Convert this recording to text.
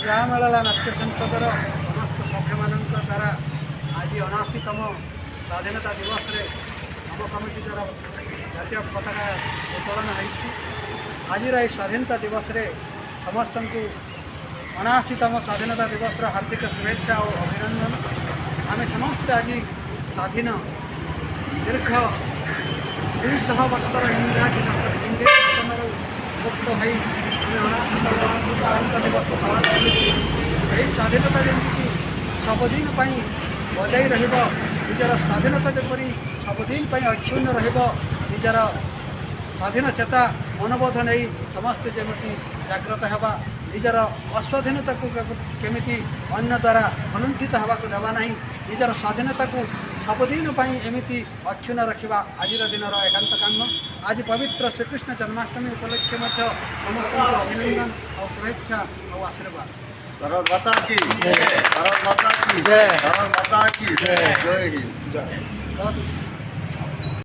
ରାମଲୀଳା ନାଟ୍ୟ ସଂସଦର ସମସ୍ତ ସଭ୍ୟମାନଙ୍କ ଦ୍ୱାରା ଆଜି 79ତମ ସ୍ୱାଧୀନତା ଦିବସରେ ଆମ କମିଟି ଦ୍ୱାରା ଜାତୀୟ ପତାକା ଉତ୍ତୋଳନ ହୋଇଛି। ଆଜିର ଏହି ସ୍ୱାଧୀନତା ଦିବସରେ ସମସ୍ତଙ୍କୁ 79ତମ ସ୍ୱାଧୀନତା ଦିବସର ହାର୍ଦ୍ଦିକ ଶୁଭେଚ୍ଛା ଓ ଅଭିନନ୍ଦନ। ଆମେ ସମସ୍ତେ ଆଜି ସ୍ୱାଧୀନ ଦୀର୍ଘ 200 ବର୍ଷର ଇଂରାଜୀ ଶାସନରୁ ମୁକ୍ତ ହୋଇ ଆମେ 79ତମ ସ୍ୱାଧୀନତା ଦିବସ ପାଳନ କରୁଛୁ। ଏହି ସ୍ୱାଧୀନତା ଯେମିତିକି ସବୁଦିନ ପାଇଁ ବଜାଇ ରହିବ, ନିଜର ସ୍ୱାଧୀନତା ଯେପରି ସବୁଦିନ ପାଇଁ ଅକ୍ଷୁଣ୍ଣ ରହିବ, ନିଜର ସ୍ୱାଧୀନ ଚେତା ମନୋବୋଧ ନେଇ ସମସ୍ତେ ଯେମିତି ଜାଗ୍ରତ ହେବା, ନିଜର ଅସ୍ୱାଧୀନତାକୁ କେମିତି ଅନ୍ୟ ଦ୍ୱାରା ଅନୁଣ୍ଠିତ ହେବାକୁ ଦେବା ନାହିଁ, ନିଜର ସ୍ୱାଧୀନତାକୁ ସବୁଦିନ ପାଇଁ ଏମିତି ଅକ୍ଷୁଣ୍ଣ ରଖିବା ଆଜିର ଦିନର ଏକାନ୍ତ କାମ। ଆଜି ପବିତ୍ର ଶ୍ରୀକୃଷ୍ଣ ଜନ୍ମାଷ୍ଟମୀ ଉପଲକ୍ଷେ ମଧ୍ୟ ସମସ୍ତଙ୍କୁ ଅଭିନନ୍ଦନ ଆଉ ଶୁଭେଚ୍ଛା ଆଉ ଆଶୀର୍ବାଦ। भारत माता की जय, भारत माता की जय, भारत माता की जय, जय हिंद। ଜୟ